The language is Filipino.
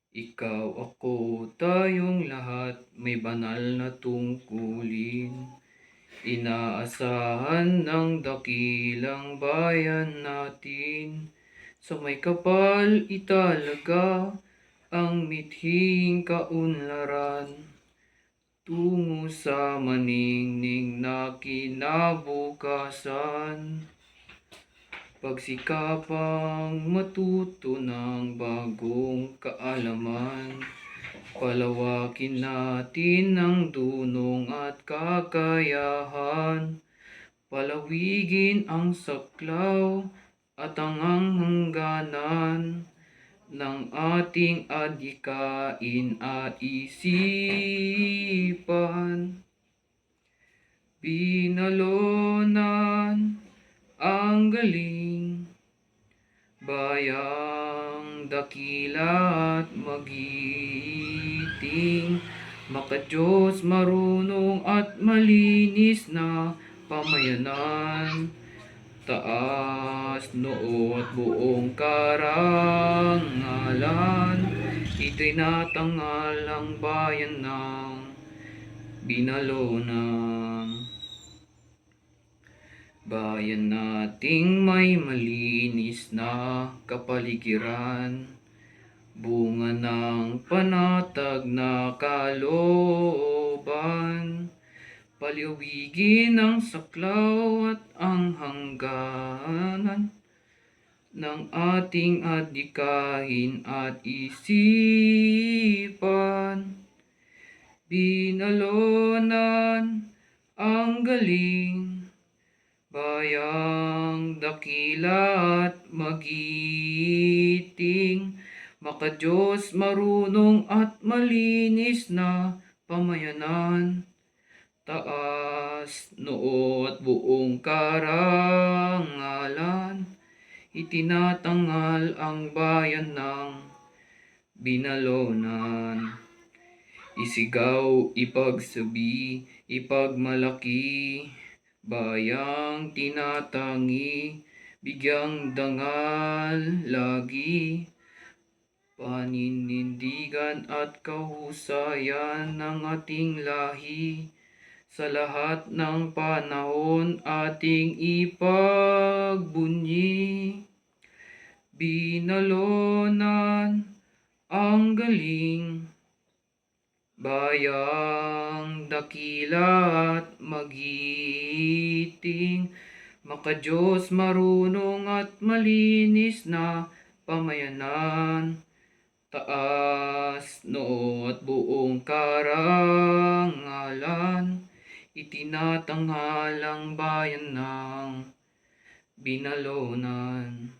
Ikaw, ako, tayong lahat may banal na tungkulin. Inaasahan ng dakilang bayan natin. Sa may kapal italaga ang mithing kaunlaran. Tungo sa maningning na kinabukasan. Pagsikapang matuto ng bagong kaalaman. Palawakin natin ang dunong at kakayahan. Palawigin ang saklaw at ang hangganan ng ating adhikain at isipan. Binalonan ang galing, bayang dakila at magiting, makadiyos, marunong at malinis na pamayanan. Taas noo at buong karangalan, itinatangal ang bayan ng binalonan. Bayan nating may malinis na kapaligiran, bunga ng panatag na kalooban. Palawigin ang saklaw at ang hangganan ng ating adhikain at isipan. Binalonan ang galing, bayang dakila at magiting, makadiyos, marunong at malinis na pamayanan. Taas noo at buong karangalan, itinatangal ang bayan ng binalonan. Isigaw, ipagsabi, ipagmalaki, bayang tinatangi, bigyang dangal lagi. Paninindigan at kahusayan ng ating lahi, sa lahat ng panahon ating ipagbunyi. Binalonan ang galing, bayang dakila at magiting, makadiyos, marunong at malinis na pamayanan. Taas noo at buong karangalan, itinatanghal ang bayan ng binalonan.